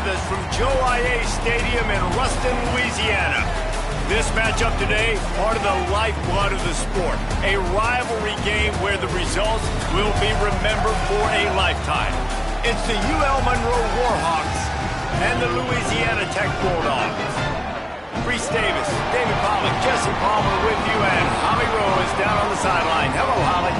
with us from Joe IA Stadium in Ruston, Louisiana. This matchup today, part of the lifeblood of the sport. A rivalry game where the results will be remembered for a lifetime. It's the UL Monroe Warhawks and the Louisiana Tech Bulldogs. Reese Davis, David Pollock, Jesse Palmer with you, and Holly Rowe is down on the sideline. Hello, Holly.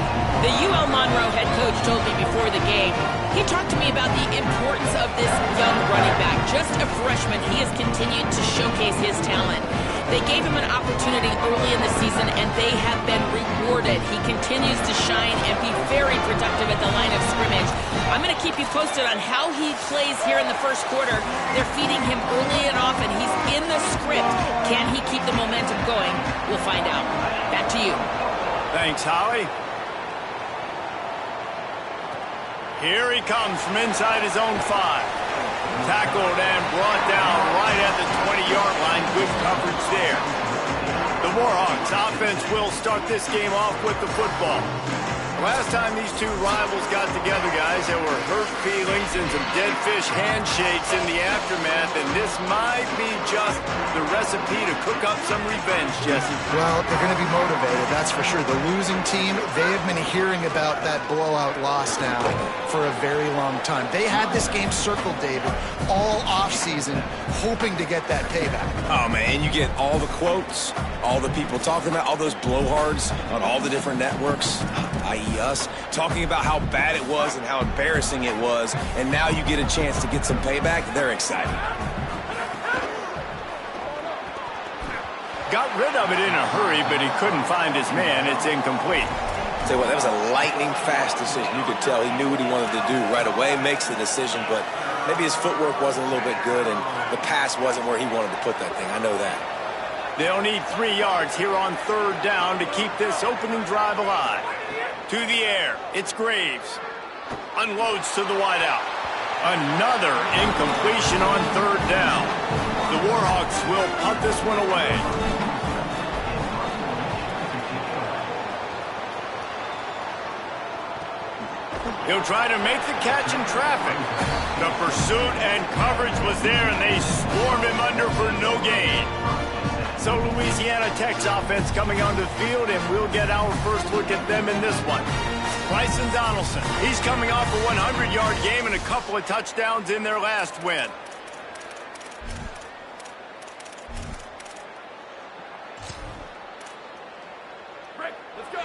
The UL Monroe head coach told me before the game, he talked to me about the importance of this young running back. Just a freshman, he has continued to showcase his talent. They gave him an opportunity early in the season, and they have been rewarded. He continues to shine and be very productive at the line of scrimmage. I'm going to keep you posted on how he plays here in the first quarter. They're feeding him early and often. He's in the script. Can he keep the momentum going? We'll find out. Back to you. Thanks, Holly. Here he comes from inside his own 5. Tackled and brought down right at the 20-yard line. Good coverage there. The Warhawks offense will start this game off with the football. Last time these two rivals got together, guys, there were hurt feelings and some dead fish handshakes in the aftermath, and this might be just the recipe to cook up some revenge, Jesse. Well, they're going to be motivated, that's for sure. The losing team, they have been hearing about that blowout loss now for a very long time. They had this game circled, David, all offseason, hoping to get that payback. Oh, man, you get all the quotes, all the people talking about, all those blowhards on all the different networks, i.e. us, talking about how bad it was and how embarrassing it was, and now you get a chance to get some payback. They're excited. Got rid of it in a hurry, but he couldn't find his man. It's incomplete. Tell you what, that was a lightning-fast decision. You could tell he knew what he wanted to do right away, makes the decision, but maybe his footwork wasn't a little bit good, and the pass wasn't where he wanted to put that thing. I know that. They'll need 3 yards here on 3rd down to keep this opening drive alive. To the air, it's Graves. Unloads to the wideout. Another incompletion on 3rd down. The Warhawks will punt this one away. He'll try to make the catch in traffic. The pursuit and coverage was there, and they swarmed him under for no gain. So Louisiana Tech's offense coming onto the field, and we'll get our first look at them in this one. Bryson Donaldson, he's coming off a 100-yard game and a couple of touchdowns in their last win. Let's go.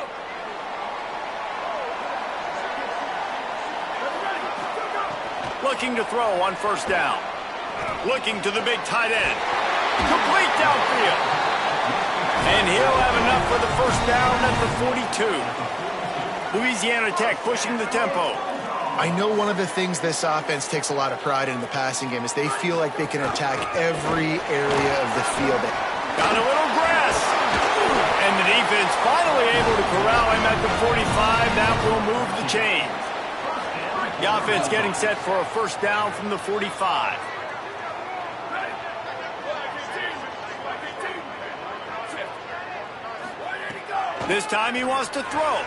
Looking to throw on 1st down. Looking to the big tight end. Complete downfield. And he'll have enough for the 1st down at the 42. Louisiana Tech pushing the tempo. I know one of the things this offense takes a lot of pride in the passing game is they feel like they can attack every area of the field. Got a little grass. And the defense finally able to corral him at the 45. That will move the chains. The offense getting set for a 1st down from the 45. This time he wants to throw.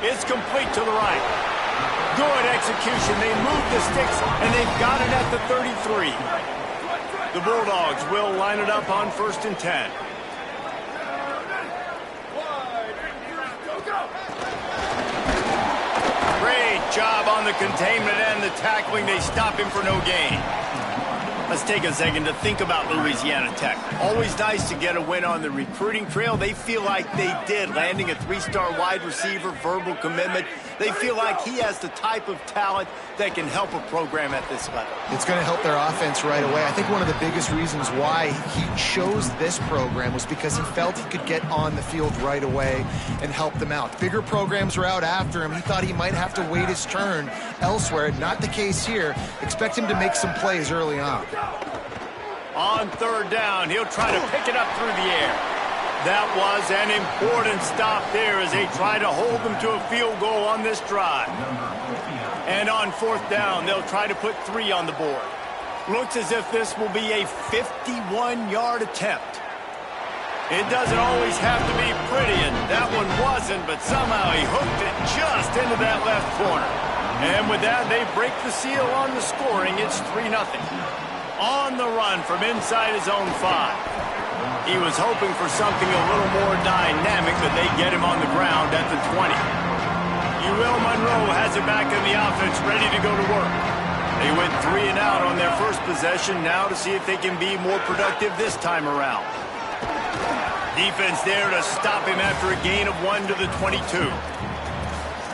It's complete to the right. Good execution. They move the sticks, and they've got it at the 33. The Bulldogs will line it up on 1st and 10. Great job on the containment and the tackling. They stop him for no gain. Let's take a second to think about Louisiana Tech. Always nice to get a win on the recruiting trail. They feel like they did, landing a 3-star wide receiver, verbal commitment. They feel like he has the type of talent that can help a program at this level. It's going to help their offense right away. I think one of the biggest reasons why he chose this program was because he felt he could get on the field right away and help them out. Bigger programs were out after him. He thought he might have to wait his turn elsewhere. Not the case here. Expect him to make some plays early on. On 3rd down, he'll try to pick it up through the air. That was an important stop there as they try to hold them to a field goal on this drive. And on 4th down, they'll try to put 3 on the board. Looks as if this will be a 51-yard attempt. It doesn't always have to be pretty, and that one wasn't, but somehow he hooked it just into that left corner. And with that, they break the seal on the scoring. It's 3-0. On the run from inside his own 5. He was hoping for something a little more dynamic, but they get him on the ground at the 20. ULM has it back in the offense, ready to go to work. They went 3 and out on their first possession, now to see if they can be more productive this time around. Defense there to stop him after a gain of 1 to the 22.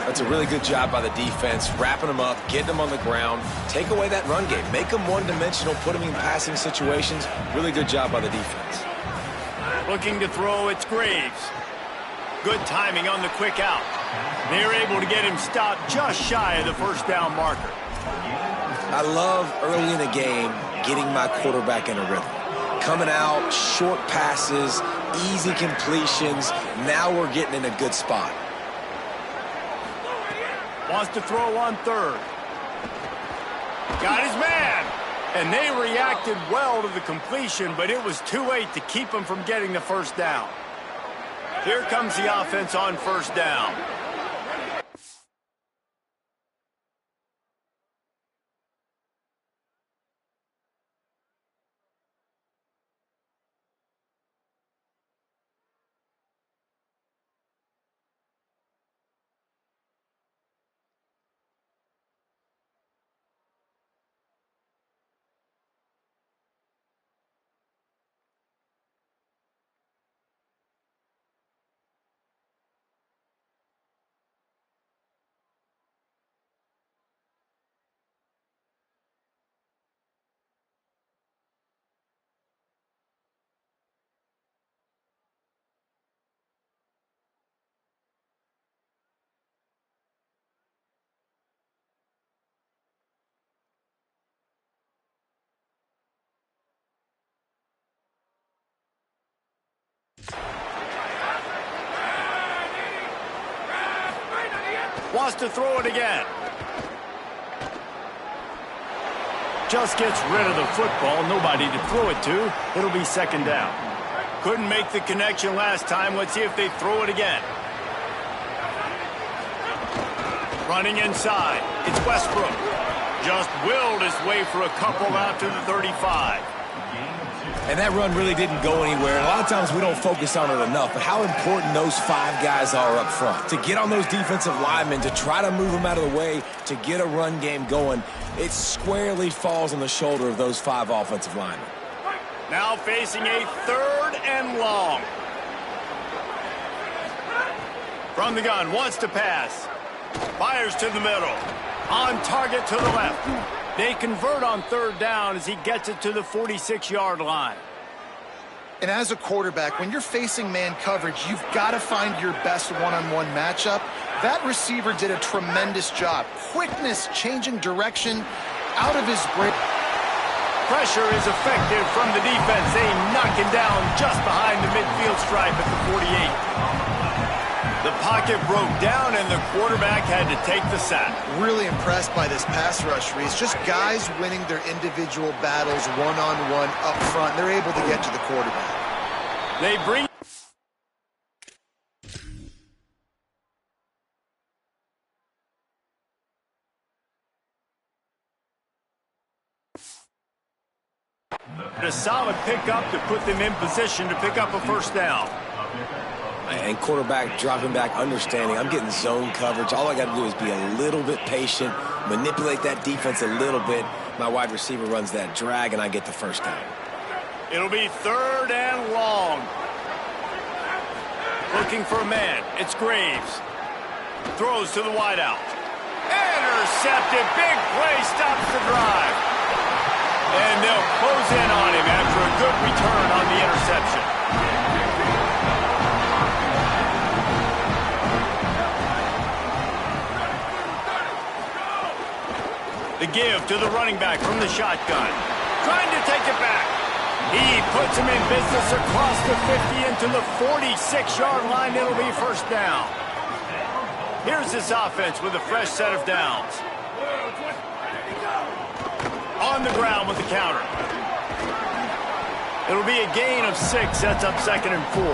That's a really good job by the defense, wrapping them up, getting them on the ground, take away that run game, make them one-dimensional, put them in passing situations. Really good job by the defense. Looking to throw, it's Graves. Good timing on the quick out. They're able to get him stopped just shy of the first down marker. I love early in the game getting my quarterback in a rhythm. Coming out, short passes, easy completions. Now we're getting in a good spot. Wants to throw on 3rd. Got his man. And they reacted well to the completion, but it was too late to keep him from getting the first down. Here comes the offense on 1st down. Wants to throw it again. Just gets rid of the football. Nobody to throw it to. It'll be 2nd down. Couldn't make the connection last time. Let's see if they throw it again. Running inside. It's Westbrook. Just willed his way for a couple out to the 35. And that run really didn't go anywhere. A lot of times we don't focus on it enough, but how important those 5 guys are up front. To get on those defensive linemen, to try to move them out of the way, to get a run game going, it squarely falls on the shoulder of those 5 offensive linemen. Now facing a 3rd and long. From the gun, wants to pass. Fires to the middle. On target to the left. They convert on 3rd down as he gets it to the 46-yard line. And as a quarterback, when you're facing man coverage, you've got to find your best one-on-one matchup. That receiver did a tremendous job. Quickness, changing direction, out of his break. Pressure is effective from the defense. They knock him down just behind the midfield stripe at the 48. The pocket broke down, and the quarterback had to take the sack. Really impressed by this pass rush, Reese. Just guys winning their individual battles one-on-one up front. They're able to get to the quarterback. They bring... a solid pickup to put them in position to pick up a 1st down. And quarterback dropping back, understanding I'm getting zone coverage. All I got to do is be a little bit patient, manipulate that defense a little bit. My wide receiver runs that drag, and I get the 1st down. It'll be 3rd and long. Looking for a man. It's Graves. Throws to the wideout. Intercepted. Big play stops the drive. And they'll close in on him after a good return on the interception. The give to the running back from the shotgun. Trying to take it back. He puts him in business across the 50 into the 46-yard line. It'll be 1st down. Here's this offense with a fresh set of downs. On the ground with the counter. It'll be a gain of 6. Sets up 2nd and 4.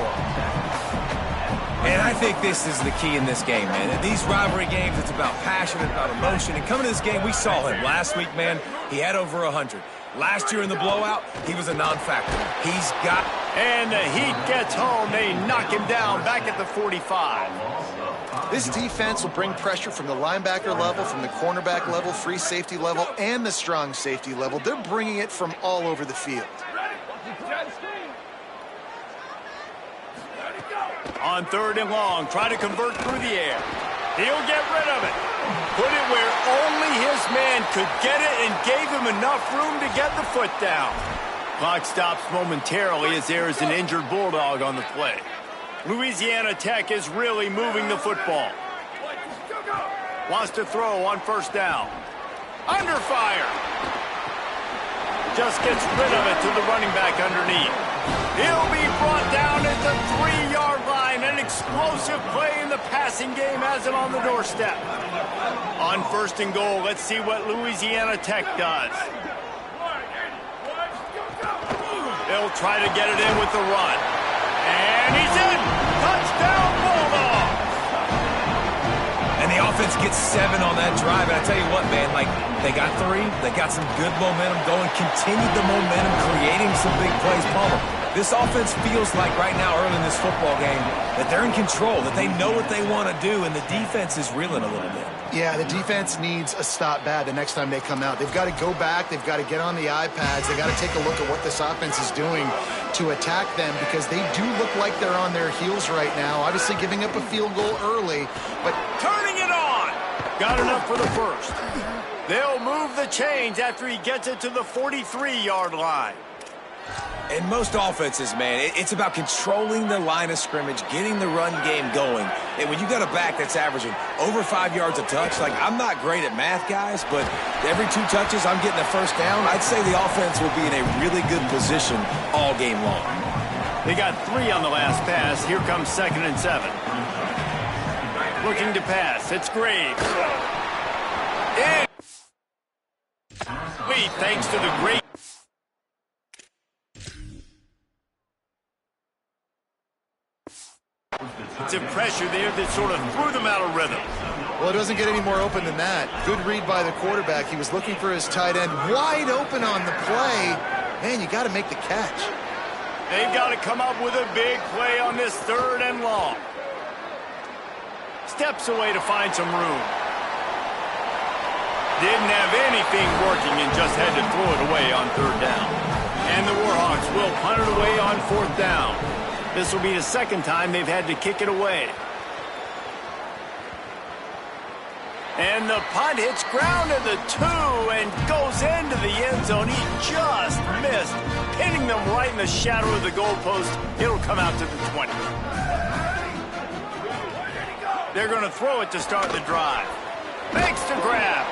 And I think this is the key in this game, man. In these rivalry games, it's about passion, it's about emotion. And coming to this game, we saw him last week, man. He had over 100. Last year in the blowout, he was a non-factor. He's got... And the heat gets home. They knock him down back at the 45. This defense will bring pressure from the linebacker level, from the cornerback level, free safety level, and the strong safety level. They're bringing it from all over the field. On 3rd and long, try to convert through the air. He'll get rid of it. Put it where only his man could get it and gave him enough room to get the foot down. Clock stops momentarily as there is an injured Bulldog on the play. Louisiana Tech is really moving the football. Wants to throw on 1st down. Under fire. Just gets rid of it to the running back underneath. He'll be brought down at the 3-yard line. An explosive play in the passing game has him on the doorstep. On 1st and goal, let's see what Louisiana Tech does. They'll try to get it in with the run. And he's in! Touchdown, Bulldogs! And the offense gets 7 on that drive. And I tell you what, man, like, they got 3. They got some good momentum going, continued the momentum, creating some big plays. Palmer, this offense feels like right now, early in this football game, that they're in control, that they know what they want to do, and the defense is reeling a little bit. Yeah, the defense needs a stop bad the next time they come out. They've got to go back. They've got to get on the iPads. They've got to take a look at what this offense is doing to attack them, because they do look like they're on their heels right now. Obviously giving up a field goal early, but turning it on. Got enough for the 1st. They'll move the chains after he gets it to the 43-yard line. In most offenses, man, it's about controlling the line of scrimmage, getting the run game going. And when you got a back that's averaging over 5 yards a touch, like, I'm not great at math, guys, but every 2 touches I'm getting a 1st down, I'd say the offense will be in a really good position all game long. They got 3 on the last pass. Here comes 2nd and 7. Looking to pass. It's Graves. In. Thanks to the great some pressure there that sort of threw them out of rhythm. Well, it doesn't get any more open than that. Good read by the quarterback. He was looking for his tight end, wide open on the play. Man, you got to make the catch. They've got to come up with a big play on this 3rd and long. Steps away to find some room. Didn't have anything working and just had to throw it away on 3rd down. And the Warhawks will punt it away on 4th down. This will be the 2nd time they've had to kick it away. And the punt hits ground at the 2 and goes into the end zone. He just missed, hitting them right in the shadow of the goalpost. It'll come out to the 20. They're going to throw it to start the drive. Makes the grab.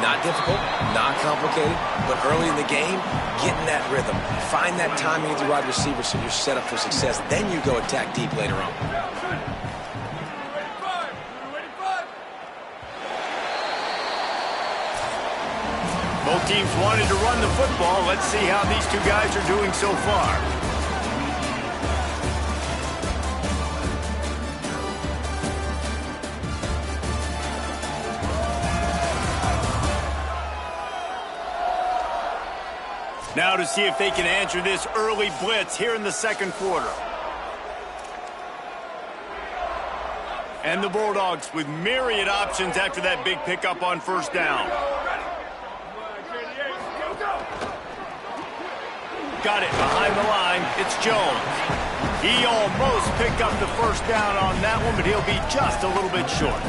Not difficult, not complicated, but early in the game, getting that rhythm. Find that timing with your wide receiver so you're set up for success. Then you go attack deep later on. Both teams wanted to run the football. Let's see how these 2 guys are doing so far. Now to see if they can answer this early blitz here in the 2nd quarter. And the Bulldogs with myriad options after that big pickup on 1st down. Got it behind the line. It's Jones. He almost picked up the 1st down on that one, but he'll be just a little bit short.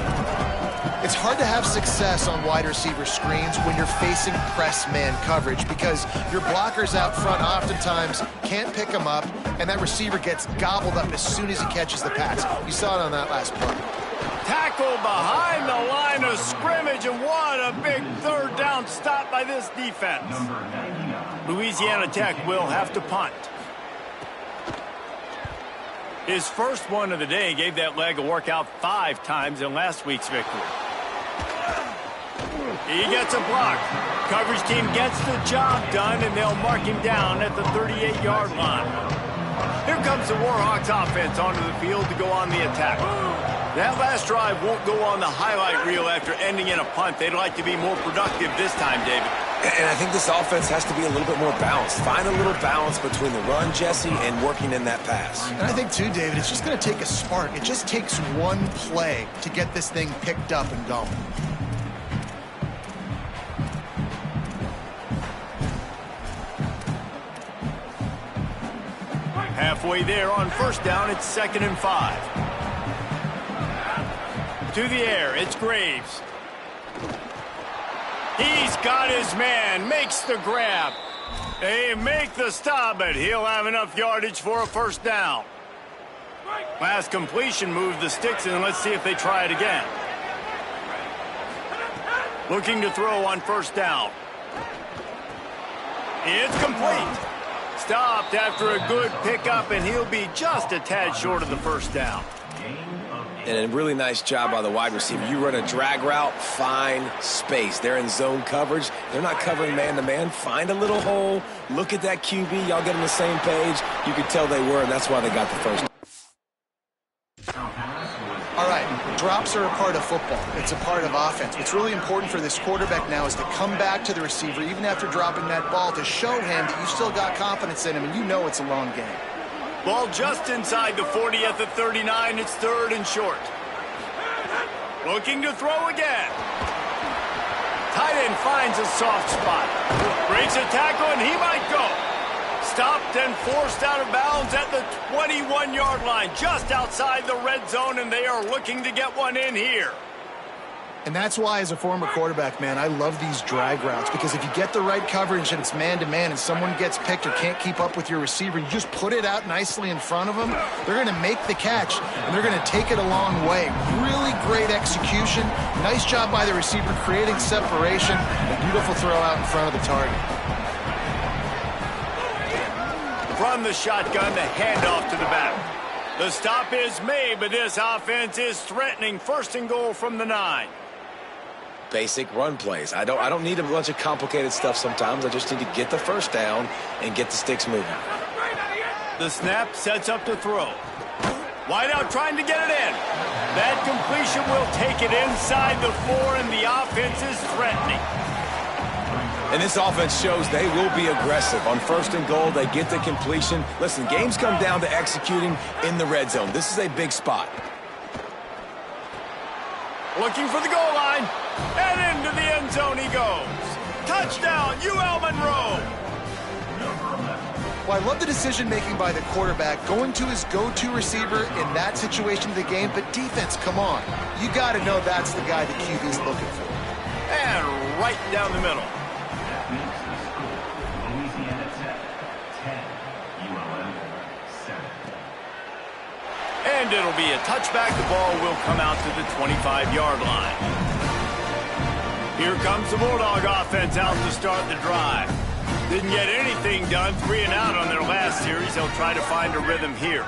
It's hard to have success on wide receiver screens when you're facing press man coverage, because your blockers out front oftentimes can't pick them up, and that receiver gets gobbled up as soon as he catches the pass. You saw it on that last play. Tackle behind the line of scrimmage, and what a big 3rd down stop by this defense. Louisiana Tech will have to punt. His first one of the day gave that leg a workout 5 times in last week's victory. He gets a block. Coverage team gets the job done, and they'll mark him down at the 38-yard line. Here comes the Warhawks offense onto the field to go on the attack. That last drive won't go on the highlight reel after ending in a punt. They'd like to be more productive this time, David. And I think this offense has to be a little bit more balanced. Find a little balance between the run, Jesse, and working in that pass. And I think, too, David, it's just going to take a spark. It just takes one play to get this thing picked up and going. Halfway there on first down, it's 2nd and 5. To the air, it's Graves. He's got his man, makes the grab. They make the stop, but he'll have enough yardage for a first down. Last completion moved the sticks, and let's see if they try it again. Looking to throw on first down. It's complete. Stopped after a good pickup, and he'll be just a tad short of the first down. And a really nice job by the wide receiver. You run a drag route, find space. They're in zone coverage. They're not covering man-to-man. Find a little hole. Look at that QB. Y'all get on the same page. You could tell they were, and that's why they got the first. All right, drops are a part of football. It's a part of offense. What's really important for this quarterback now is to come back to the receiver, even after dropping that ball, to show him that you still got confidence in him, and you know it's a long game. Ball just inside the 40 at the 39. It's 3rd and short. Looking to throw again. Tight end finds a soft spot. Breaks a tackle, and he might go. Stopped and forced out of bounds at the 21-yard line, just outside the red zone, and they are looking to get one in here. And that's why, as a former quarterback, man, I love these drag routes, because if you get the right coverage and it's man-to-man and someone gets picked or can't keep up with your receiver, you just put it out nicely in front of them, they're going to make the catch, and they're going to take it a long way. Really great execution. Nice job by the receiver creating separation. A beautiful throw out in front of the target. From the shotgun, the handoff to the back. The stop is made, but this offense is threatening 1st and goal from the 9. Basic run plays. I don't need a bunch of complicated stuff sometimes. I just need to get the first down and get the sticks moving. The snap sets up to throw. Wide out trying to get it in. That completion will take it inside the 4, and the offense is threatening. And this offense shows they will be aggressive. On 1st and goal, they get the completion. Listen, games come down to executing in the red zone. This is a big spot. Looking for the goal line. And into the end zone he goes. Touchdown, UL Monroe. Well, I love the decision-making by the quarterback, going to his go-to receiver in that situation of the game. But defense, come on. You got to know that's the guy the QB's looking for. And right down the middle. And it'll be a touchback. The ball will come out to the 25-yard line. Here comes the Bulldog offense out to start the drive. Didn't get anything done. 3 and out on their last series. They'll try to find a rhythm here.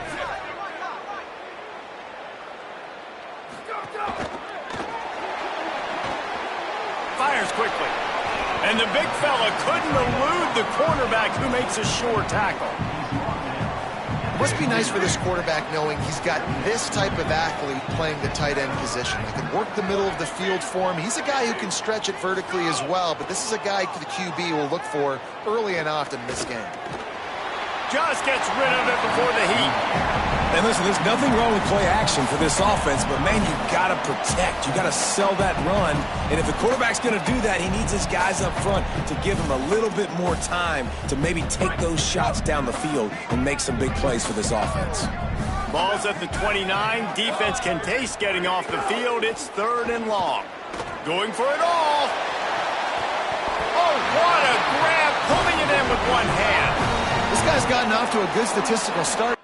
Fires quickly. And the big fella couldn't elude the cornerback, who makes a sure tackle. Must be nice for this quarterback knowing he's got this type of athlete playing the tight end position. He can work the middle of the field for him. He's a guy who can stretch it vertically as well, but this is a guy the QB will look for early and often in this game. Just gets rid of it before the heat. And listen, there's nothing wrong with play action for this offense, but man, you got to protect. You got to sell that run. And if the quarterback's going to do that, he needs his guys up front to give him a little bit more time to maybe take those shots down the field and make some big plays for this offense. Ball's at the 29. Defense can taste getting off the field. It's 3rd and long. Going for it all. Oh, what a grab, pulling it in with one hand. This guy's gotten off to a good statistical start.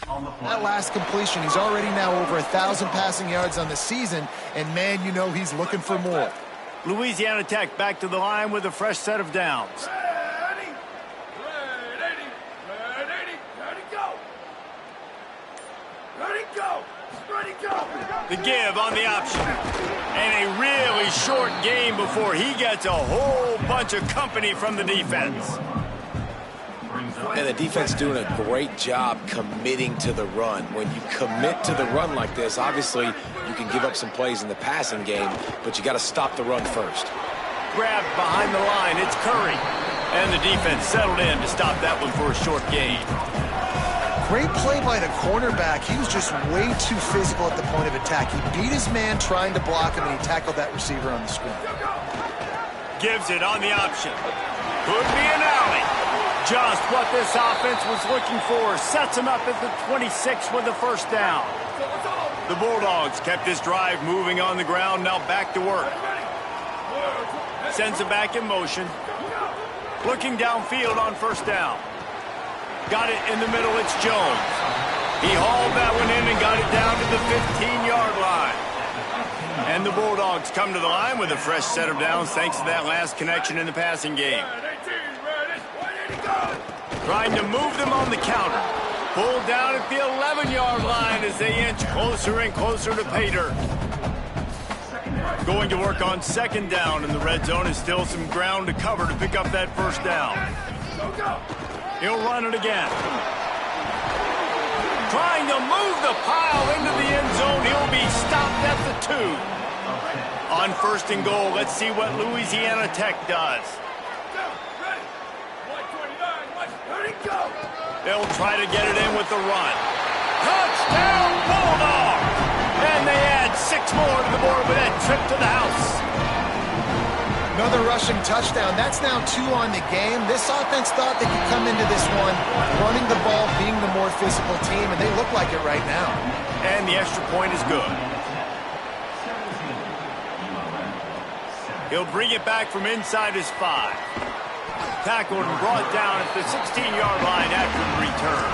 That last completion, he's already now over 1,000 passing yards on the season, and man, you know he's looking for more. Louisiana Tech back to the line with a fresh set of downs. Ready, go. Ready, go. Ready, go. The give on the option. And a really short game before he gets a whole bunch of company from the defense. And the defense doing a great job committing to the run. When you commit to the run like this, obviously you can give up some plays in the passing game, but you got to stop the run first. Grabbed behind the line, it's Curry. And the defense settled in to stop that one for a short gain. Great play by the cornerback. He was just way too physical at the point of attack. He beat his man trying to block him, and he tackled that receiver on the screen. Gives it on the option. Could be an alley. Just what this offense was looking for. Sets him up at the 26 with the first down. The Bulldogs kept this drive moving on the ground, now back to work. Sends it back in motion. Looking downfield on first down. Got it in the middle, it's Jones. He hauled that one in and got it down to the 15-yard line. And the Bulldogs come to the line with a fresh set of downs thanks to that last connection in the passing game. Trying to move them on the counter. Pulled down at the 11-yard line as they inch closer and closer to pay dirt. Going to work on second down, and the red zone is still some ground to cover to pick up that first down. He'll run it again. Trying to move the pile into the end zone. He'll be stopped at the 2. On first and goal, let's see what Louisiana Tech does. They'll try to get it in with the run. Touchdown, Bulldogs! And they add 6 more to the board with that trip to the house. Another rushing touchdown. That's now 2 on the game. This offense thought they could come into this one running the ball, being the more physical team, and they look like it right now. And the extra point is good. He'll bring it back from inside his 5. Tackled and brought down at the 16-yard line after the return.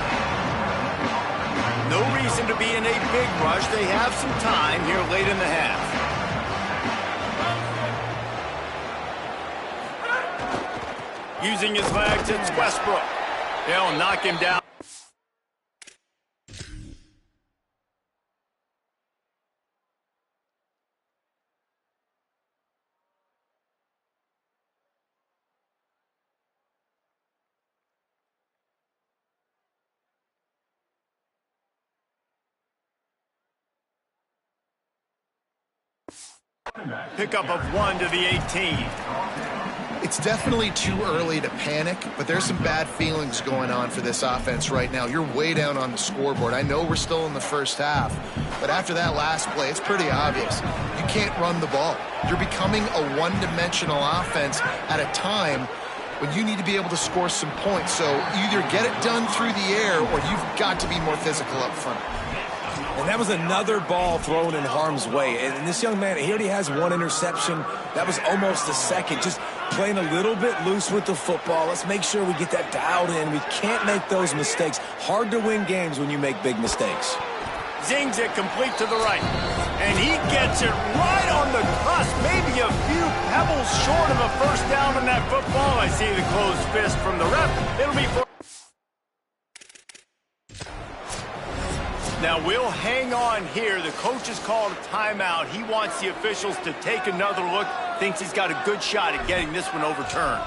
No reason to be in a big rush. They have some time here late in the half. Using his legs, it's Westbrook. They'll knock him down. Pickup of 1 to the 18. It's definitely too early to panic, but there's some bad feelings going on for this offense right now. You're way down on the scoreboard. I know we're still in the first half, but after that last play, it's pretty obvious. You can't run the ball. You're becoming a one-dimensional offense at a time when you need to be able to score some points. So either get it done through the air or you've got to be more physical up front. And that was another ball thrown in harm's way. And this young man, he already has 1 interception. That was almost a second. Just playing a little bit loose with the football. Let's make sure we get that dialed in. We can't make those mistakes. Hard to win games when you make big mistakes. Zings it complete to the right. And he gets it right on the cusp. Maybe a few pebbles short of a first down on that football. I see the closed fist from the ref. It'll be for... Now we'll hang on here. The coach has called a timeout. He wants the officials to take another look. Thinks he's got a good shot at getting this one overturned.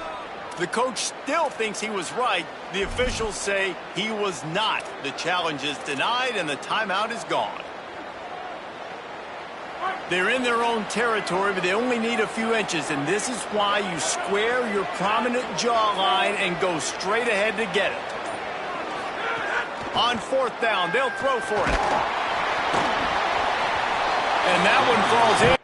The coach still thinks he was right. The officials say he was not. The challenge is denied and the timeout is gone. They're in their own territory, but they only need a few inches, and this is why you square your prominent jawline and go straight ahead to get it. On fourth down, they'll throw for it. And that one falls in.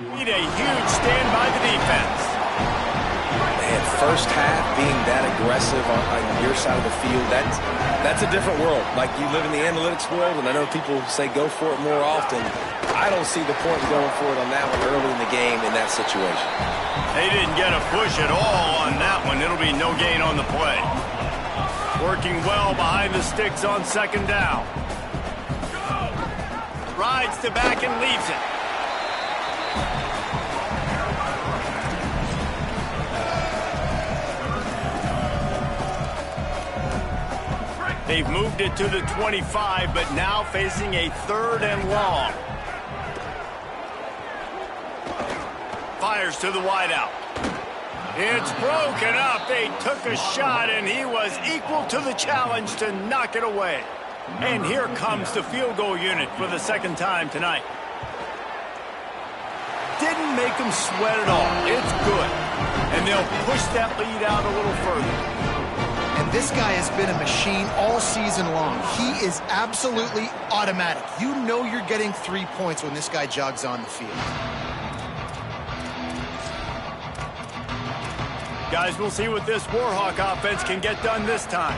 Need a huge stand by the defense. Man, first half being that aggressive on your side of the field, that's a different world. Like, you live in the analytics world, and I know people say go for it more often. I don't see the point in going for it on that one early in the game in that situation. They didn't get a push at all on that one. It'll be no gain on the play. Working well behind the sticks on second down. Rides to back and leaves it. They've moved it to the 25, but now facing a 3rd and long. Fires to the wideout. It's broken up. They took a shot, and he was equal to the challenge to knock it away. And here comes the field goal unit for the 2nd time tonight. Didn't make them sweat at all. It's good. And they'll push that lead out a little further. And this guy has been a machine all season long. He is absolutely automatic. You know you're getting 3 points when this guy jogs on the field. Guys, we'll see what this Warhawk offense can get done this time.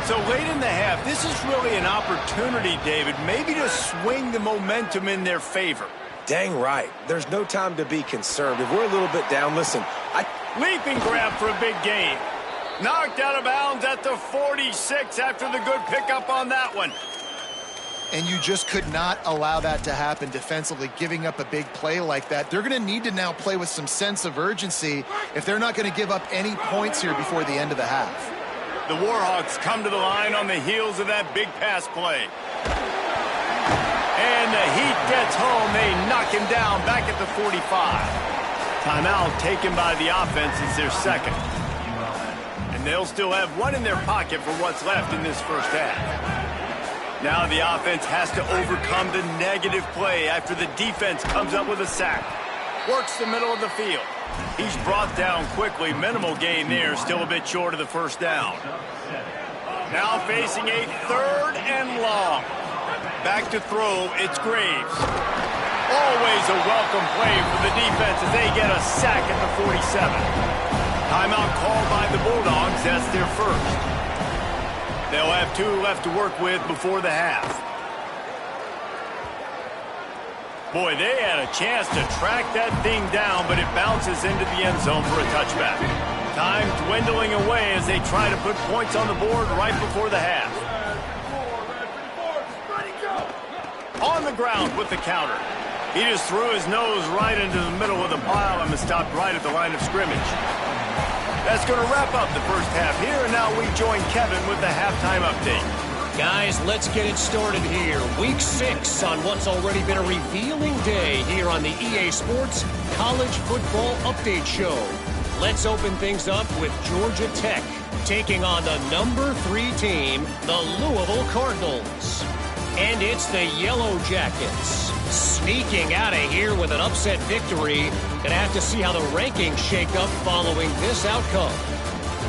So late in the half, this is really an opportunity, David, maybe to swing the momentum in their favor. Dang right. There's no time to be concerned. If we're a little bit down, listen. Leaping grab for a big gain. Knocked out of bounds at the 46 after the good pickup on that one. And you just could not allow that to happen defensively, giving up a big play like that. They're going to need to now play with some sense of urgency if they're not going to give up any points here before the end of the half. The Warhawks come to the line on the heels of that big pass play. And the heat gets home. They knock him down back at the 45. Timeout taken by the offense is their 2nd. They'll still have one in their pocket for what's left in this first half. Now the offense has to overcome the negative play after the defense comes up with a sack. Works the middle of the field. He's brought down quickly. Minimal gain there. Still a bit short of the first down. Now facing a 3rd and long. Back to throw. It's Graves. Always a welcome play for the defense as they get a sack at the 47. Timeout called by the Bulldogs. That's their first. They'll have 2 left to work with before the half. Boy, they had a chance to track that thing down, but it bounces into the end zone for a touchback. Time dwindling away as they try to put points on the board right before the half. On the ground with the counter. He just threw his nose right into the middle of the pile and was stopped right at the line of scrimmage. That's going to wrap up the first half here, and now we join Kevin with the halftime update. Guys, let's get it started here. Week 6 on what's already been a revealing day here on the EA Sports College Football Update Show. Let's open things up with Georgia Tech taking on the number 3 team, the Louisville Cardinals. And it's the Yellow Jackets sneaking out of here with an upset victory. Gonna have to see how the rankings shake up following this outcome.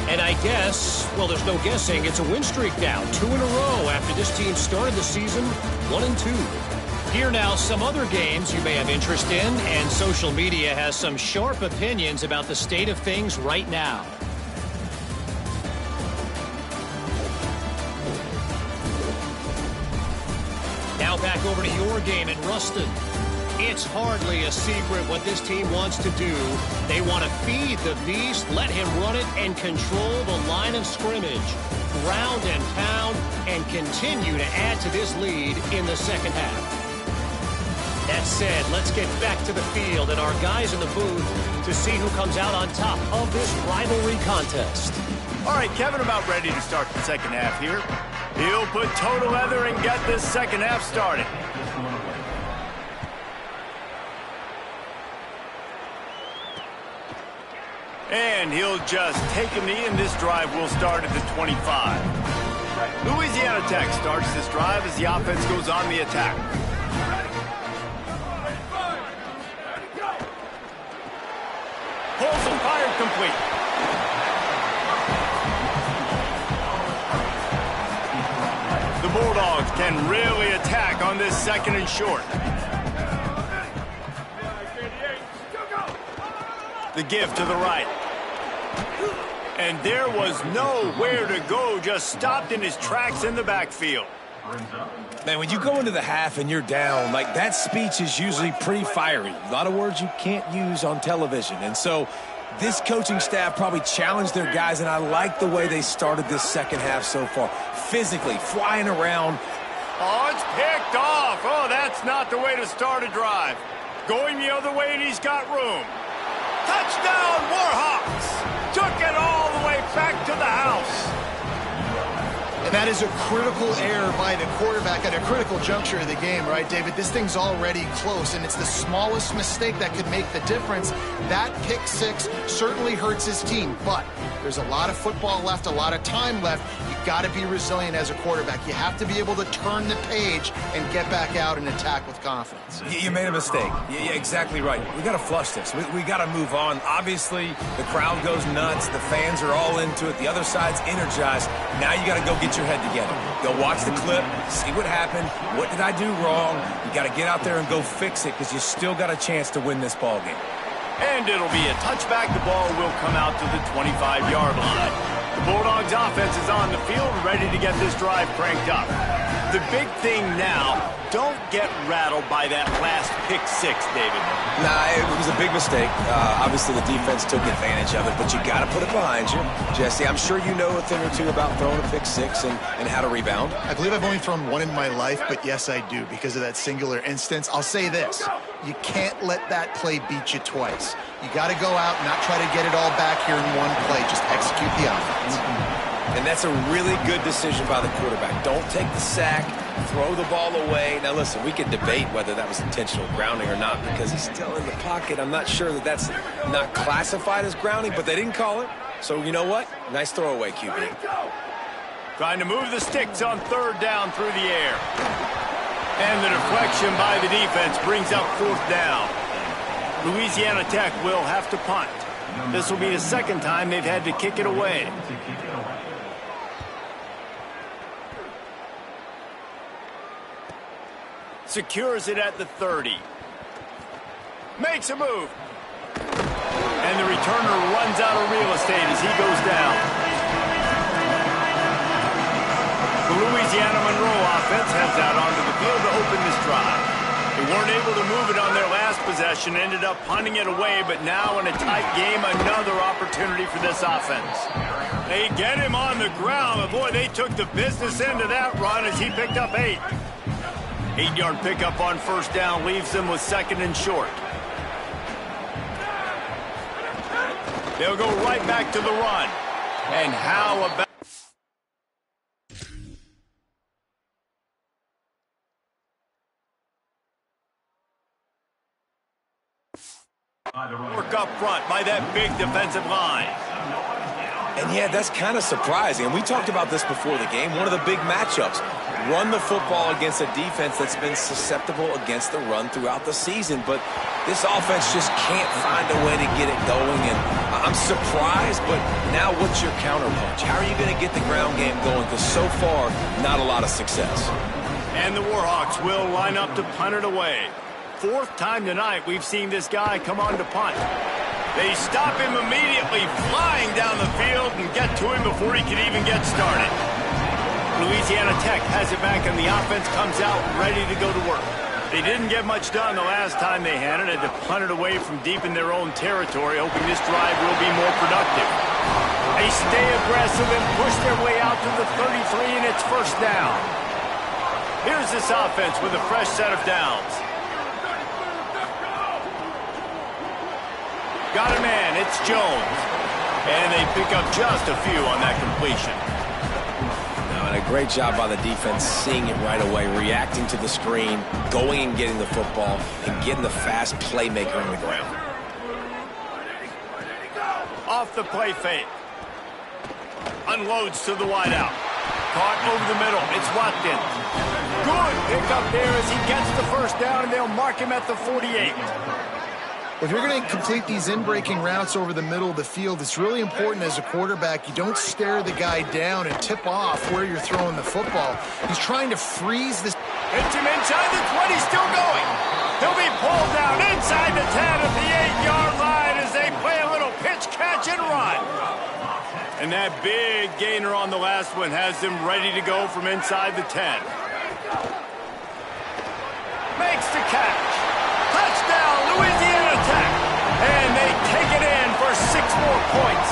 And I guess, well, there's no guessing, it's a win streak now. 2 in a row after this team started the season 1-2. Here now, some other games you may have interest in, and social media has some sharp opinions about the state of things right now. Now back over to your game in Ruston. It's hardly a secret what this team wants to do. They want to feed the beast, let him run it, and control the line of scrimmage. Ground and pound, and continue to add to this lead in the second half. That said, let's get back to the field and our guys in the booth to see who comes out on top of this rivalry contest. All right, Kevin, about ready to start the second half here. He'll put toe to leather and get this second half started. And he'll just take a knee, and this drive will start at the 25. Louisiana Tech starts this drive as the offense goes on the attack. Pulls and fired complete. The Bulldogs can really attack on this 2nd and short. The give to the right. And there was nowhere to go, just stopped in his tracks in the backfield. Man, when you go into the half and you're down, like, that speech is usually pretty fiery. A lot of words you can't use on television. And so this coaching staff probably challenged their guys, and I like the way they started this second half so far. Physically, flying around. Oh, it's picked off. Oh, that's not the way to start a drive. Going the other way, and he's got room. Touchdown, Warhawks! Took it all the way back to the house. And that is a critical error by the quarterback at a critical juncture of the game, right, David? This thing's already close, and it's the smallest mistake that could make the difference. That pick six certainly hurts his team, but there's a lot of football left, a lot of time left. You've got to be resilient as a quarterback. You have to be able to turn the page and get back out and attack with confidence. You made a mistake. Yeah, exactly right. We got to flush this. We got to move on. Obviously, the crowd goes nuts. The fans are all into it. The other side's energized. Now you got to go get your head together. Go watch the clip, see what happened. What did I do wrong? You got to get out there and go fix it, because you still got a chance to win this ball game. And it'll be a touchback. The ball will come out to the 25-yard line. The Bulldogs offense is on the field, ready to get this drive cranked up. The big thing now, don't get rattled by that last pick six, David. Nah, it was a big mistake. Obviously, the defense took advantage of it, but you got to put it behind you. Jesse, I'm sure you know a thing or two about throwing a pick six and how to rebound. I believe I've only thrown one in my life, but yes, I do, because of that singular instance. I'll say this. You can't let that play beat you twice. You got to go out and not try to get it all back here in one play. Just execute the offense. And that's a really good decision by the quarterback. Don't take the sack, throw the ball away. Now, listen, we can debate whether that was intentional grounding or not, because he's still in the pocket. I'm not sure that that's not classified as grounding, but they didn't call it. So, you know what? Nice throwaway, QB. Trying to move the sticks on third down through the air. And the deflection by the defense brings up fourth down. Louisiana Tech will have to punt. This will be the second time they've had to kick it away. Secures it at the 30. Makes a move. And the returner runs out of real estate as he goes down. The Louisiana Monroe offense heads out onto the field to open this drive. They weren't able to move it on their last possession, ended up punting it away, but now in a tight game, another opportunity for this offense. They get him on the ground, but boy, they took the business end of that run as he picked up 8. 8-yard pickup on first down leaves them with second and short. They'll go right back to the run. And how about... work up front by that big defensive line. And yeah, that's kind of surprising. And we talked about this before the game. One of the big matchups. Run the football against a defense that's been susceptible against the run throughout the season. But this offense just can't find a way to get it going. And I'm surprised, but now what's your counterpunch? How are you going to get the ground game going? Because so far, not a lot of success. And the Warhawks will line up to punt it away. Fourth time tonight we've seen this guy come on to punt. They stop him immediately, flying down the field, and get to him before he can even get started. Louisiana Tech has it back, and the offense comes out ready to go to work. They didn't get much done the last time they had it to punt it away from deep in their own territory, hoping this drive will be more productive. They stay aggressive and push their way out to the 33, and it's first down. Here's this offense with a fresh set of downs. Got a man, it's Jones. And they pick up just a few on that completion. And a great job by the defense seeing it right away, reacting to the screen, going and getting the football, and getting the fast playmaker on the ground. Off the play fake. Unloads to the wideout. Caught over the middle. It's Watkins. Good pick up there as he gets the first down, and they'll mark him at the 48. If you're going to complete these in-breaking routes over the middle of the field, it's really important as a quarterback you don't stare the guy down and tip off where you're throwing the football. He's trying to freeze this. Hits him inside the 20, still going. He'll be pulled down inside the 10 at the 8-yard line as they play a and run. And that big gainer on the last one has them ready to go from inside the 10. Makes the catch. Touchdown, Louisiana Tech. And they take it in for 6 more points.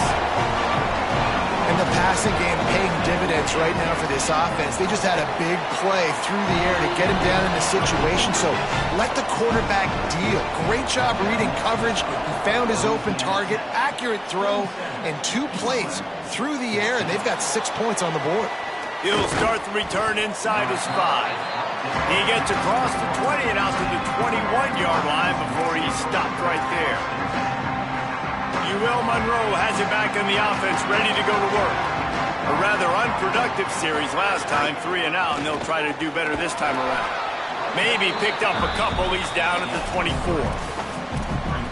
And the passing game paying dividends right now for this offense. They just had a big play through the air to get him down in the situation. So let the quarterback deal. Great job reading coverage. He found his open target, accurate throw, and 2 plays through the air, and they've got 6 points on the board. He'll start the return inside his 5. He gets across the 20 and out to the 21-yard line before he's stopped right there. UL Monroe has it back in the offense, ready to go to work. A rather unproductive series last time, 3 and out, and they'll try to do better this time around. Maybe picked up a couple. He's down at the 24.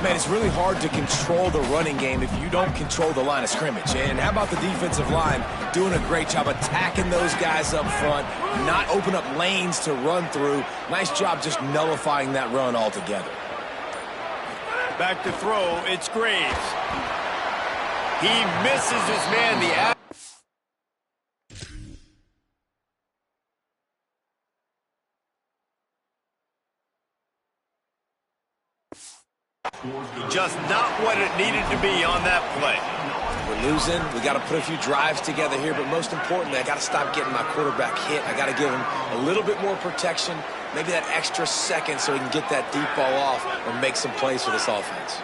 Man, it's really hard to control the running game if you don't control the line of scrimmage. And how about the defensive line doing a great job attacking those guys up front, not open up lanes to run through. Nice job just nullifying that run altogether. Back to throw, it's Graves. He misses his man, just not what it needed to be on that play. We're losing. We got to put a few drives together here, but most importantly, I got to stop getting my quarterback hit. I got to give him a little bit more protection, maybe that extra second so he can get that deep ball off or make some plays for this offense.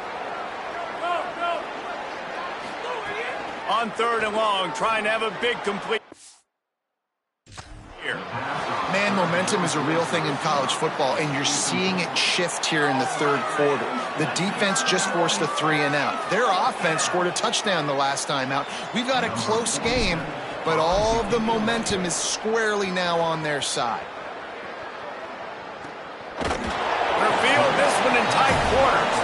On 3rd and long, trying to have a big complete here. Man, momentum is a real thing in college football, and you're seeing it shift here in the 3rd quarter. The defense just forced a 3 and out. Their offense scored a touchdown the last time out. We've got a close game, but all of the momentum is squarely now on their side. They'll field this one in tight quarters.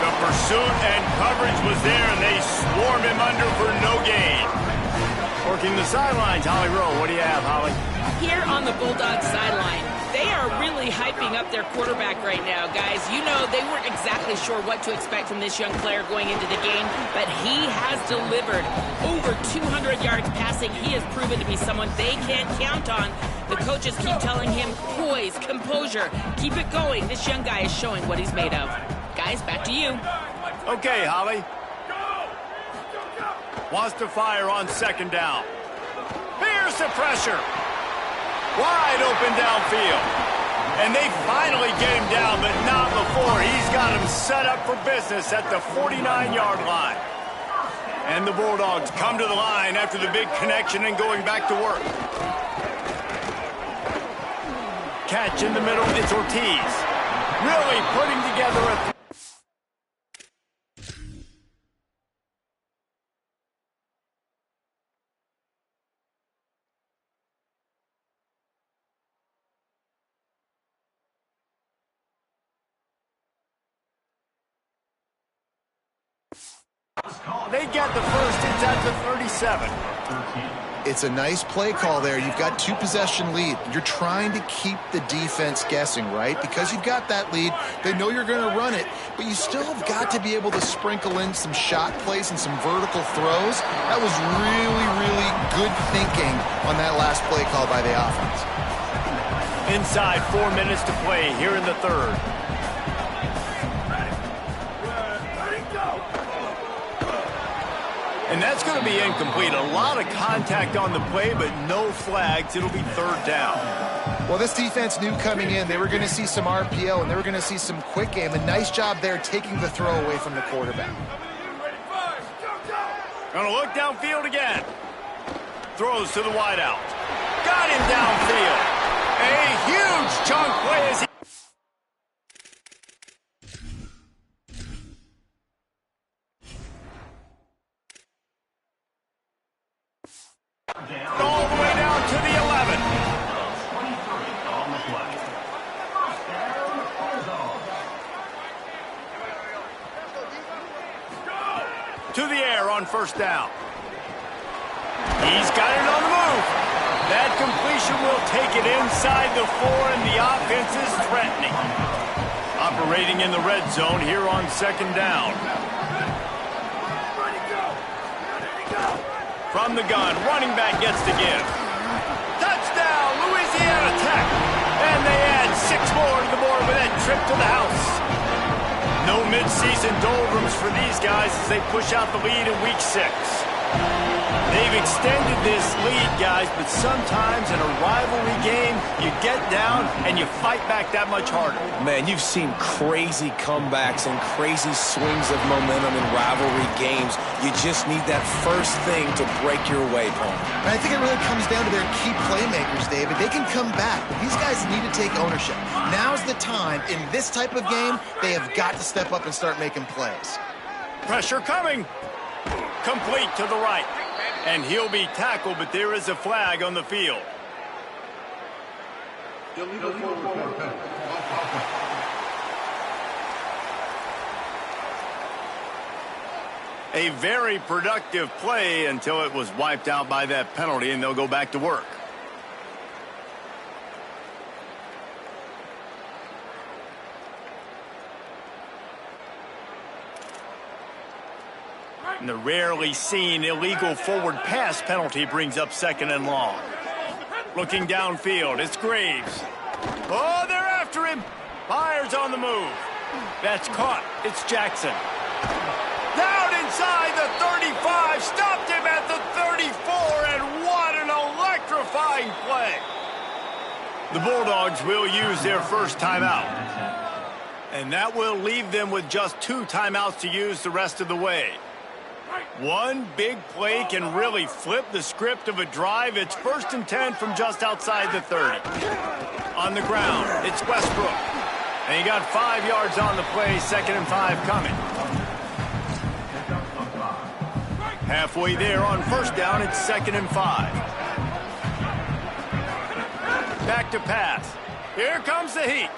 The pursuit and coverage was there, and they swarm him under for no gain. Working the sidelines, Holly Rowe. What do you have, Holly? Here on the Bulldogs sideline, they are really hyping up their quarterback right now, guys. You know, they weren't exactly sure what to expect from this young player going into the game, but he has delivered over 200 yards passing. He has proven to be someone they can't count on. The coaches keep telling him, poise, composure, keep it going. This young guy is showing what he's made of. Guys, back to you. Okay, Holly. Wants to fire on 2nd down. Here's the pressure. Wide open downfield. And they finally get him down, but not before. He's got him set up for business at the 49-yard line. And the Bulldogs come to the line after the big connection and going back to work. Catch in the middle, it's Ortiz. Really putting together a... They get the first. It's at the 37. It's a nice play call there. You've got 2-possession lead. You're trying to keep the defense guessing, right? Because you've got that lead, they know you're going to run it, but you still have got to be able to sprinkle in some shot plays and some vertical throws. That was really, really good thinking on that last play call by the offense. Inside 4 minutes to play here in the 3rd. And that's going to be incomplete. A lot of contact on the play, but no flags. It'll be 3rd down. Well, this defense knew coming in they were going to see some RPO and they were going to see some quick game. A nice job there taking the throw away from the quarterback. Going to look downfield again. Throws to the wideout. Got him downfield. A huge chunk play as he... all the way down to the 11. To the air on 1st down. He's got it on the move. That completion will take it inside the 4, and the offense is threatening. Operating in the red zone here on 2nd down. From the gun, running back gets the give. Touchdown, Louisiana Tech. And they add 6 more to the board with that trip to the house. No midseason doldrums for these guys as they push out the lead in week 6. They've extended this lead, guys, but sometimes in a rivalry game, you get down and you fight back that much harder. Man, you've seen crazy comebacks and crazy swings of momentum in rivalry games. You just need that first thing to break your way, Paul. I think it really comes down to their key playmakers, David. They can come back, but these guys need to take ownership. Now's the time. In this type of game, they have got to step up and start making plays. Pressure coming. Complete to the right. And he'll be tackled, but there is a flag on the field. A very productive play until it was wiped out by that penalty, and they'll go back to work. And the rarely seen illegal forward pass penalty brings up 2nd and long. Looking downfield, it's Graves. Oh, they're after him. Fires on the move. That's caught. It's Jackson. Down inside the 35. Stopped him at the 34, and what an electrifying play. The Bulldogs will use their first timeout. And that will leave them with just 2 timeouts to use the rest of the way. One big play can really flip the script of a drive. It's 1st and 10 from just outside the 30. On the ground, it's Westbrook. And he got 5 yards on the play, 2nd and 5 coming. Halfway there on 1st down, it's 2nd and 5. Back to pass. Here comes the heat.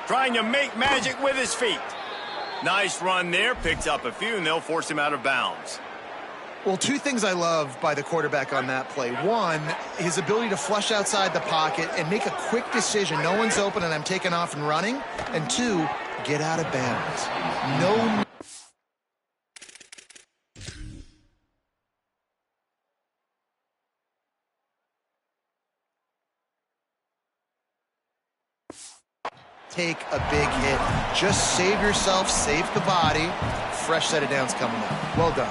Trying to make magic with his feet. Nice run there, picks up a few, and they'll force him out of bounds. Well, 2 things I love by the quarterback on that play. 1, his ability to flush outside the pocket and make a quick decision. No one's open and I'm taking off and running. And 2, get out of bounds. No. Take a big hit. Just save yourself, save the body. Fresh set of downs coming up. Well done.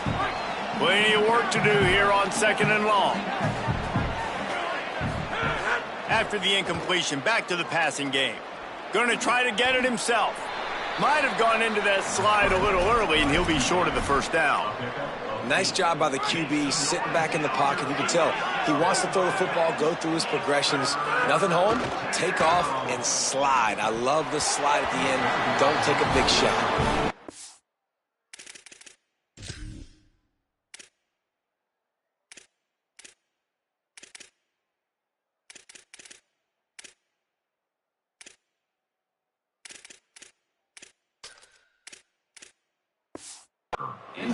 Plenty of work to do here on 2nd and long. After the incompletion, back to the passing game. Going to try to get it himself. Might have gone into that slide a little early, and he'll be short of the 1st down. Nice job by the QB, sitting back in the pocket. You can tell he wants to throw the football, go through his progressions. Nothing home, take off, and slide. I love the slide at the end. Don't take a big shot.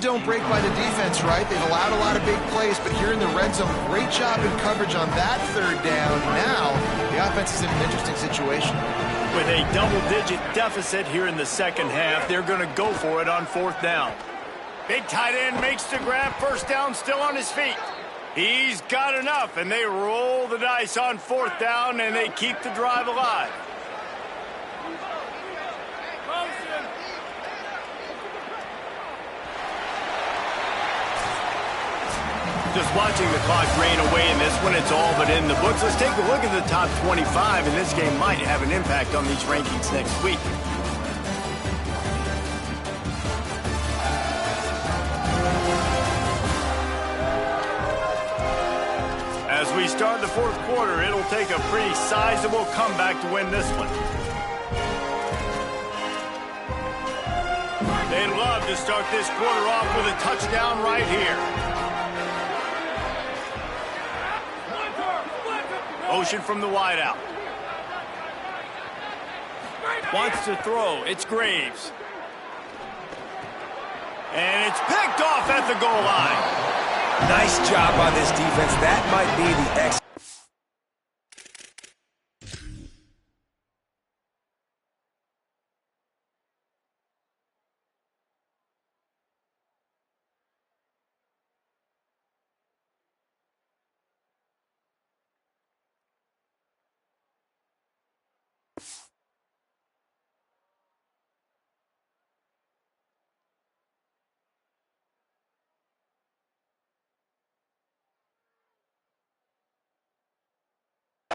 Don't break by the defense, right? They've allowed a lot of big plays, but here in the red zone, great job in coverage on that 3rd down. Now, the offense is in an interesting situation. With a double-digit deficit here in the 2nd half, they're going to go for it on 4th down. Big tight end makes the grab, 1st down, still on his feet. He's got enough, and they roll the dice on 4th down, and they keep the drive alive. Just watching the clock drain away in this one, it's all but in the books. Let's take a look at the top 25, and this game might have an impact on these rankings next week. As we start the 4th quarter, it'll take a pretty sizable comeback to win this one. They'd love to start this quarter off with a touchdown right here. Motion from the wideout. Wants to throw. It's Graves. And it's picked off at the goal line. Nice job by this defense. That might be the X.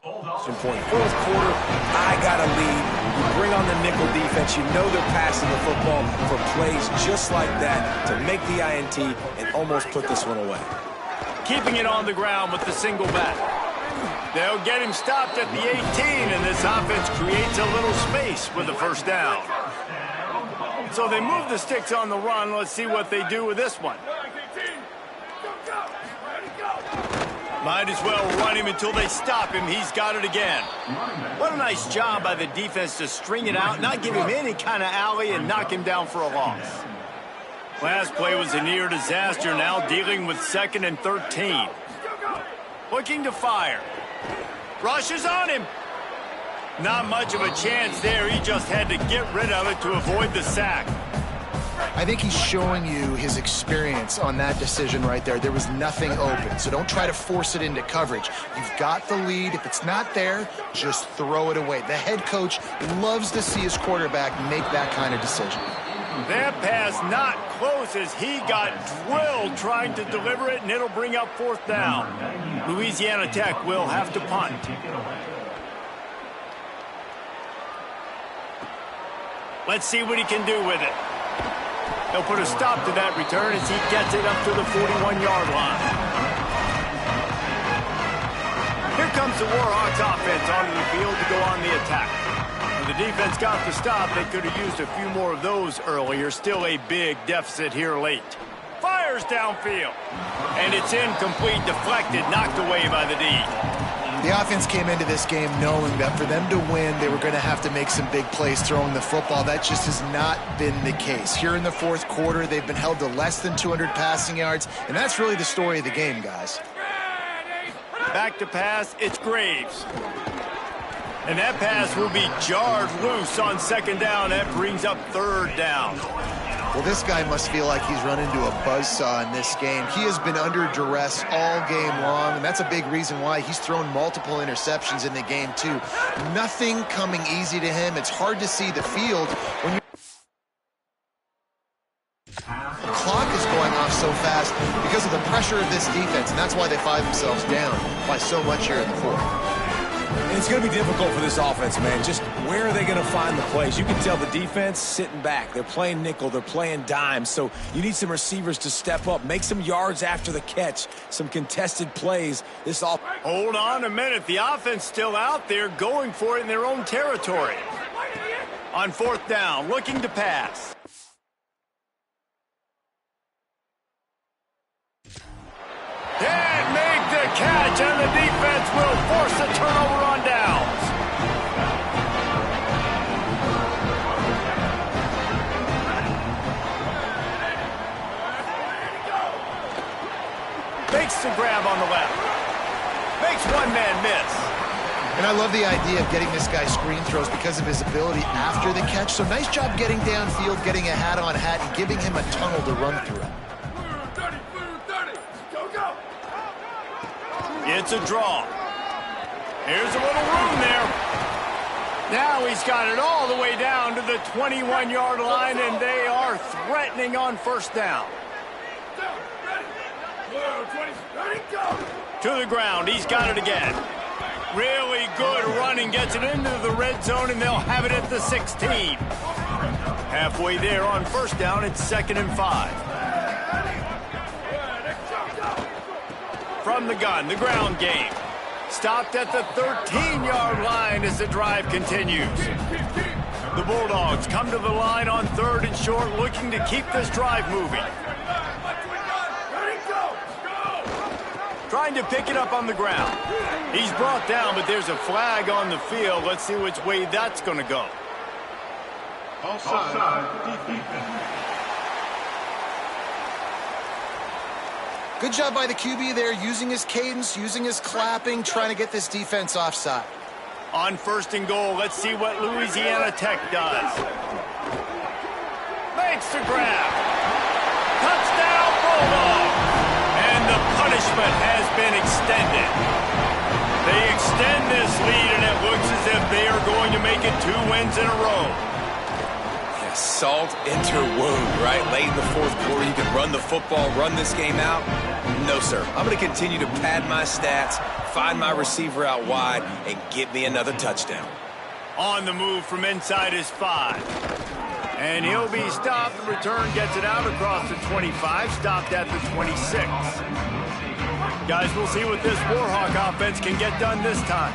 Point. Fourth quarter, I got a lead. You bring on the nickel defense. You know they're passing the football for plays just like that to make the INT and almost put this one away. Keeping it on the ground with the single back. They'll get him stopped at the 18, and this offense creates a little space with the first down. So they move the sticks on the run. Let's see what they do with this one. Might as well run him until they stop him. He's got it again. What a nice job by the defense to string it out, not give him any kind of alley, and knock him down for a loss. Last play was a near disaster, now dealing with 2nd and 13. Looking to fire. Rushes on him. Not much of a chance there. He just had to get rid of it to avoid the sack. I think he's showing you his experience on that decision right there. There was nothing open, so don't try to force it into coverage. You've got the lead. If it's not there, just throw it away. The head coach loves to see his quarterback make that kind of decision. That pass not close as he got drilled trying to deliver it, and it'll bring up 4th down. Louisiana Tech will have to punt. Let's see what he can do with it. They'll put a stop to that return as he gets it up to the 41-yard line. Here comes the Warhawks offense onto the field to go on the attack. When the defense got the stop, they could have used a few more of those earlier. Still a big deficit here late. Fires downfield. And it's incomplete, deflected, knocked away by the D. The offense came into this game knowing that for them to win, they were going to have to make some big plays throwing the football. That just has not been the case. Here in the fourth quarter, they've been held to less than 200 passing yards, and that's really the story of the game, guys. Back to pass, it's Graves. And that pass will be jarred loose on 2nd down. That brings up 3rd down. Well, this guy must feel like he's run into a buzzsaw in this game. He has been under duress all game long, and that's a big reason why he's thrown multiple interceptions in the game, too. Nothing coming easy to him. It's hard to see the field when you're... The clock is going off so fast because of the pressure of this defense, and that's why they find themselves down by so much here in the fourth. And it's going to be difficult for this offense, man. Just where are they going to find the plays? You can tell the defense sitting back. They're playing nickel. They're playing dime. So you need some receivers to step up, make some yards after the catch, some contested plays. This all. Hold on a minute. The offense still out there going for it in their own territory. On 4th down, looking to pass. Can't make the catch, and the defense will force a turnover on downs. Makes the grab on the left. Makes one man miss. And I love the idea of getting this guy screen throws because of his ability after the catch. So nice job getting downfield, getting a hat-on-hat, and giving him a tunnel to run through. It's a draw. Here's a little room there. Now he's got it all the way down to the 21-yard line, and they are threatening on 1st down. To the ground. He's got it again. Really good running. Gets it into the red zone, and they'll have it at the 16. Halfway there on 1st down. It's 2nd and 5. From the gun, the ground game. Stopped at the 13-yard line as the drive continues. The Bulldogs come to the line on 3rd and short, looking to keep this drive moving. Trying to pick it up on the ground. He's brought down, but there's a flag on the field. Let's see which way that's going to go. Offside. Good job by the QB there, using his cadence, using his clapping, trying to get this defense offside. On 1st and goal, let's see what Louisiana Tech does. Makes the grab. Touchdown, Bulldogs. And the punishment has been extended. They extend this lead, and it looks as if they are going to make it 2 wins in a row. Salt into wound, right? Late in the fourth quarter, you can run the football, run this game out. No, sir. I'm going to continue to pad my stats, find my receiver out wide, and get me another touchdown. On the move from inside his 5. And he'll be stopped. The return gets it out across the 25, stopped at the 26. Guys, we'll see what this Warhawk offense can get done this time.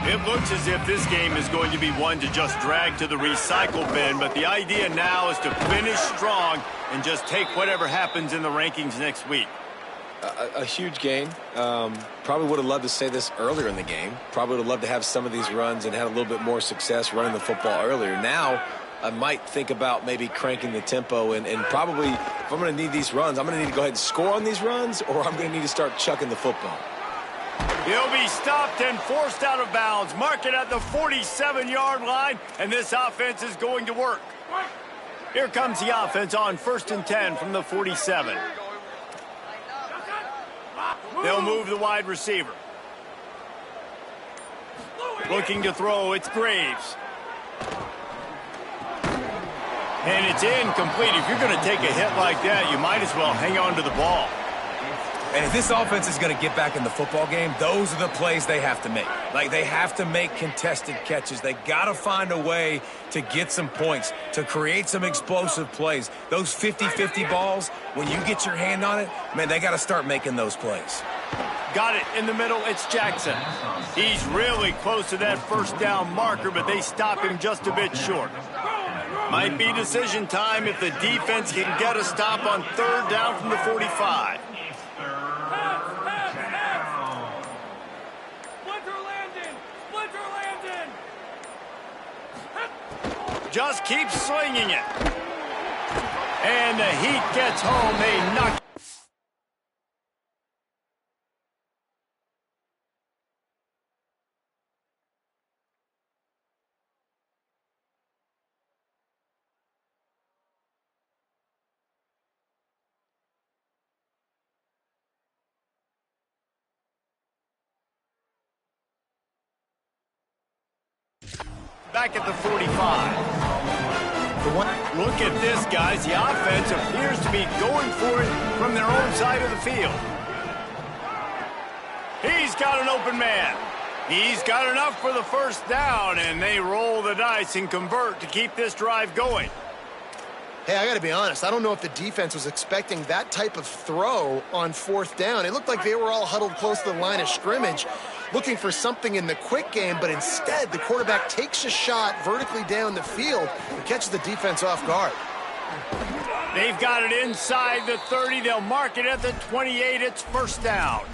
It looks as if this game is going to be one to just drag to the recycle bin, but the idea now is to finish strong and just take whatever happens in the rankings next week. A huge gain. Probably would have loved to say this earlier in the game. Probably would have loved to have some of these runs and had a little bit more success running the football earlier. Now, I might think about maybe cranking the tempo and probably, if I'm going to need these runs, I'm going to need to go ahead and score on these runs, or I'm going to need to start chucking the football. He'll be stopped and forced out of bounds. Mark it at the 47-yard line, and this offense is going to work. Here comes the offense on 1st and 10 from the 47. They'll move the wide receiver. Looking to throw, it's Graves. And it's incomplete. If you're going to take a hit like that, you might as well hang on to the ball. And if this offense is going to get back in the football game, those are the plays they have to make. Like, they have to make contested catches. They got to find a way to get some points, to create some explosive plays. Those 50-50 balls, when you get your hand on it, man, they got to start making those plays. Got it in the middle. It's Jackson. He's really close to that first down marker, but they stop him just a bit short. Might be decision time if the defense can get a stop on 3rd down from the 45. Just keep swinging it. And the Heat gets home. They knock. Back at the 45. Look at this, guys. The offense appears to be going for it from their own side of the field. He's got an open man. He's got enough for the first down, and they roll the dice and convert to keep this drive going. Hey, I got to be honest. I don't know if the defense was expecting that type of throw on 4th down. It looked like they were all huddled close to the line of scrimmage, looking for something in the quick game, but instead the quarterback takes a shot vertically down the field and catches the defense off guard. They've got it inside the 30. They'll mark it at the 28. It's 1st down.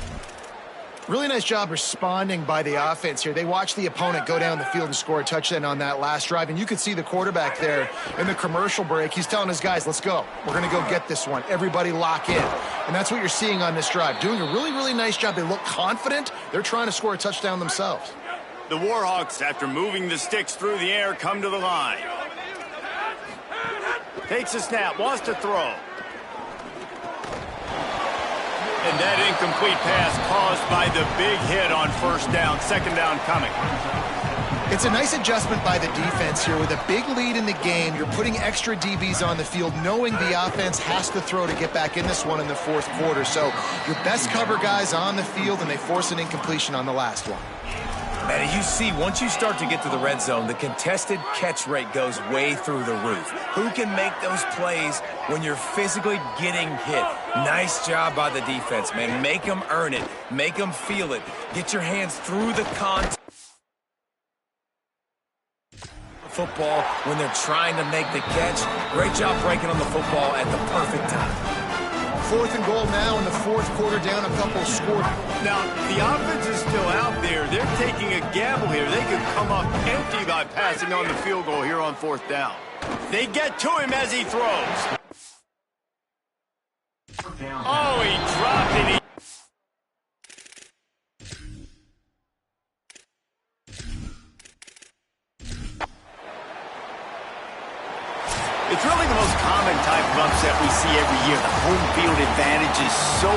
Really nice job responding by the offense here. They watched the opponent go down the field and score a touchdown on that last drive, and you could see the quarterback there in the commercial break. He's telling his guys, let's go. We're going to go get this one. Everybody lock in. And that's what you're seeing on this drive. Doing a really, really nice job. They look confident. They're trying to score a touchdown themselves. The Warhawks, after moving the sticks through the air, come to the line. Takes a snap, wants to throw. And that incomplete pass caused by the big hit on 1st down, 2nd down coming. It's a nice adjustment by the defense here. With a big lead in the game, you're putting extra DBs on the field, knowing the offense has to throw to get back in this one in the 4th quarter. So your best cover guys on the field, and they force an incompletion on the last one. Man, you see, once you start to get to the red zone, the contested catch rate goes way through the roof. Who can make those plays when you're physically getting hit? Nice job by the defense, man. Make them earn it. Make them feel it. Get your hands through the contact. Football when they're trying to make the catch. Great job breaking on the football at the perfect time. 4th and goal now in the 4th quarter, down a couple scored. Now, the offense is still out there. They're taking a gamble here. They could come up empty by passing on the field goal here on 4th down. They get to him as he throws. Oh, he dropped it. It's really the most common type of upset we see every year. The home field advantage is so